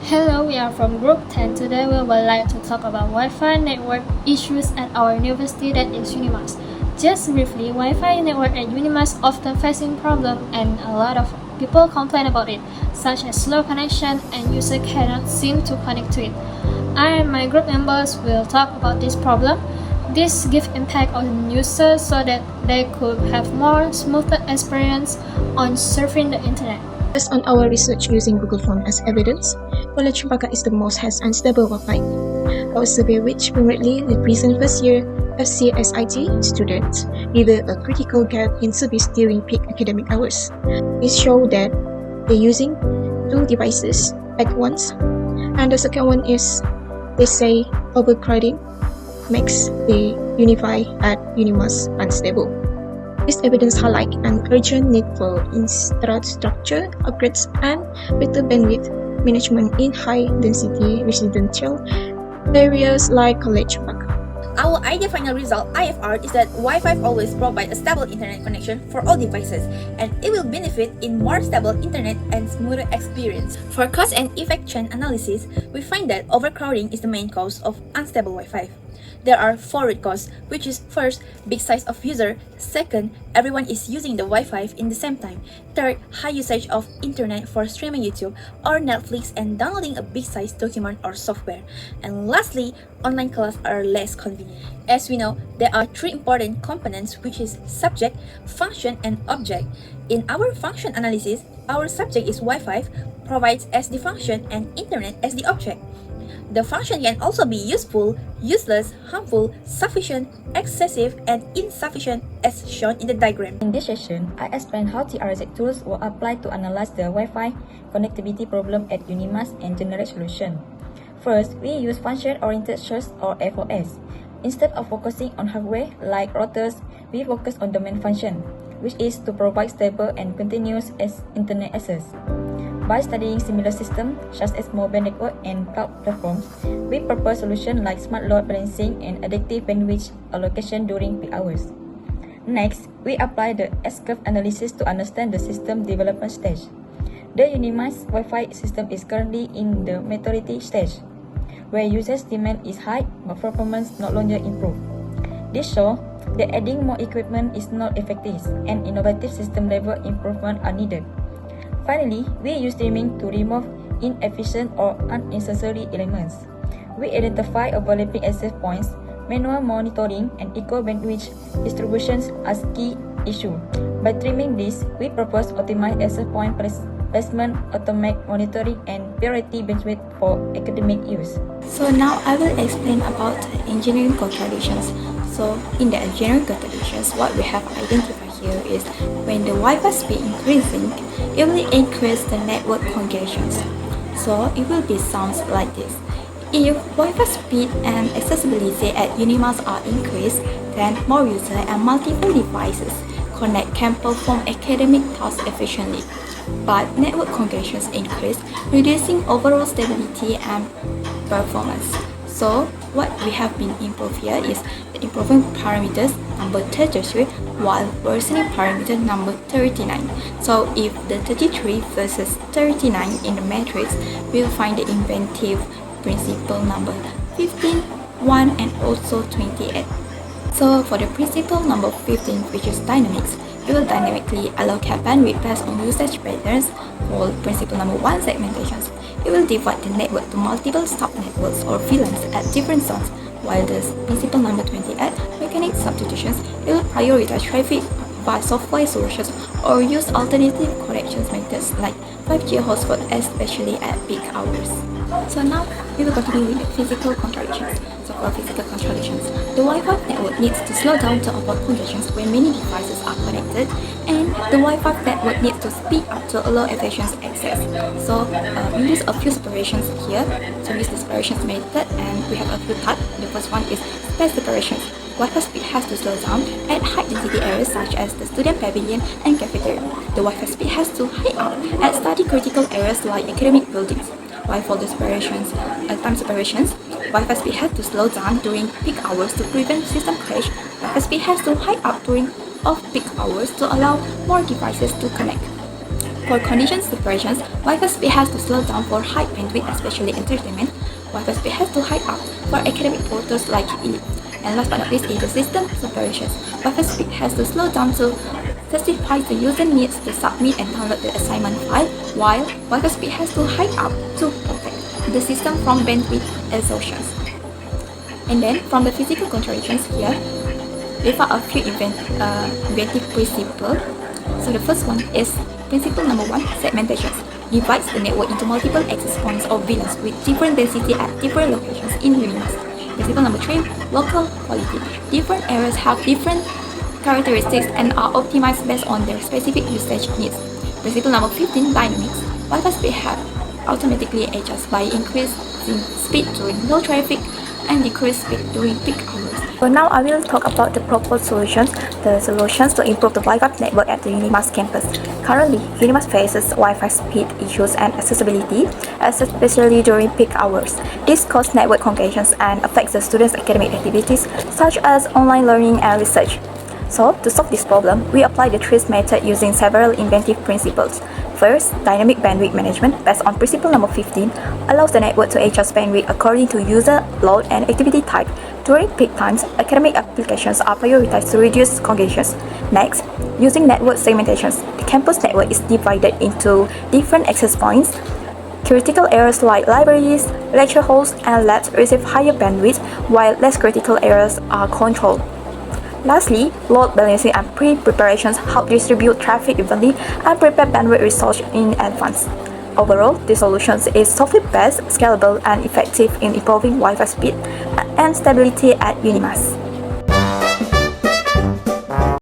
Hello, we are from Group 10. Today we would like to talk about Wi-Fi network issues at our university, that is Unimas. Just briefly, Wi-Fi network at Unimas often facing problem and a lot of people complain about it, such as slow connection and user cannot seem to connect to it. I and my group members will talk about this problem. This gives impact on users so that they could have more smoother experience on surfing the internet. Based on our research using Google Form as evidence, College Chempaka is the most has unstable Wi-Fi. Our survey, which primarily represent first year FCSIT students, revealed a critical gap in service during peak academic hours. It showed that they're using two devices at once, and the second one is, they say, overcrowding makes the Wi-Fi at Unimas unstable. This evidence highlights an urgent need for infrastructure upgrades and better bandwidth management in high-density residential areas like College Chempaka. Our ideal final result, IFR, is that Wi-Fi always provides a stable internet connection for all devices, and it will benefit in more stable internet and smoother experience. For cause and effect chain analysis, we find that overcrowding is the main cause of unstable Wi-Fi. There are 4 root causes, which is first, big size of user, second, everyone is using the Wi-Fi in the same time, third, high usage of internet for streaming YouTube or Netflix and downloading a big size document or software, and lastly, online classes are less convenient. As we know, there are 3 important components, which is subject, function, and object. In our function analysis, our subject is Wi-Fi, provides as the function, and internet as the object. The function can also be useful, useless, harmful, sufficient, excessive, and insufficient as shown in the diagram. In this session, I explain how TRZ tools were applied to analyze the Wi-Fi connectivity problem at Unimas and generate solution. First, we use function-oriented search or FOS. Instead of focusing on hardware like routers, we focus on domain function, which is to provide stable and continuous internet access. By studying similar systems such as mobile network and cloud platforms, we propose solutions like smart load balancing and adaptive bandwidth allocation during peak hours. Next, we apply the S-curve analysis to understand the system development stage. The Unimas Wi-Fi system is currently in the maturity stage, where users' demand is high but performance no longer improved. This shows that adding more equipment is not effective and innovative system-level improvements are needed. Finally, we use streaming to remove inefficient or unnecessary elements. We identify overlapping access points, manual monitoring, and equal bandwidth distributions as key issues. By trimming this, we propose optimized access point placement, automatic monitoring, and priority bandwidth for academic use. So now I will explain about engineering contradictions. So in the engineering contradictions, what we have identified here is when the Wi-Fi speed increasing, it will increase the network congestions. So it will be sounds like this. If Wi-Fi speed and accessibility at Unimas are increased, then more users and multiple devices connect can perform academic tasks efficiently. But network congestions increase, reducing overall stability and performance. So what we have been improved here is the improving parameters number 33 while worsening parameter number 39. So if the 33 versus 39 in the matrix, we'll find the inventive principle number 15, 1, and also 28. So for the principle number 15, which is dynamics, we will dynamically allocate bandwidth based on usage patterns. For principle number 1, segmentations, it will divide the network to multiple sub-networks or VLANs at different zones, while the principle number 28, mechanic substitutions, it will prioritize traffic via software solutions or use alternative connections methods like 5G hotspot, especially at peak hours. So now we will continue with the physical contradictions. So for physical contradictions, the Wi-Fi network needs to slow down to avoid congestions when many devices are connected, and the Wi-Fi network needs to speed up to allow efficient access. So we use a few separations here. So we use the separations method, and we have a few types. The first one is space separations. Wi-Fi speed has to slow down at high-density areas such as the student pavilion and cafeteria. The Wi-Fi speed has to high up at study-critical areas like academic buildings. While for the time separations, Wi-Fi speed has to slow down during peak hours to prevent system crash. Wi-Fi speed has to high up during off-peak hours to allow more devices to connect. For condition separations, Wi-Fi speed has to slow down for high bandwidth, especially entertainment. Wi-Fi speed has to high up for academic portals like Elite. And last but not least is the system separations. Wi-Fi speed has to slow down to specify the user needs to submit and download the assignment file, while Wi-Fi speed has to high up to protect the system from bandwidth exhaustions. And then from the physical considerations here, we found a few inventive principles. So the first one is principle number 1, segmentation. Divides the network into multiple access points or VLANs with different density at different locations in Unimas. Principle number 3, local quality. Different areas have different characteristics and are optimized based on their specific usage needs. Principle number 15, dynamics. Wi-Fi speed have automatically adjust by increasing speed during low traffic and decrease speed during peak hours. So now I will talk about the proposed solutions, the solutions to improve the Wi-Fi network at the Unimas campus. Currently, Unimas faces Wi-Fi speed issues and accessibility, especially during peak hours. This causes network congestion and affects the students' academic activities such as online learning and research. So, to solve this problem, we apply the TRIS method using several inventive principles. First, dynamic bandwidth management, based on principle number 15, allows the network to adjust bandwidth according to user load and activity type. During peak times, academic applications are prioritized to reduce congestion. Next, using network segmentations, the campus network is divided into different access points. Critical areas like libraries, lecture halls, and labs receive higher bandwidth, while less critical areas are controlled. Lastly, load balancing and pre-preparations help distribute traffic evenly and prepare bandwidth resource in advance. Overall, this solution is software-based, scalable, and effective in improving Wi-Fi speed and stability at Unimas.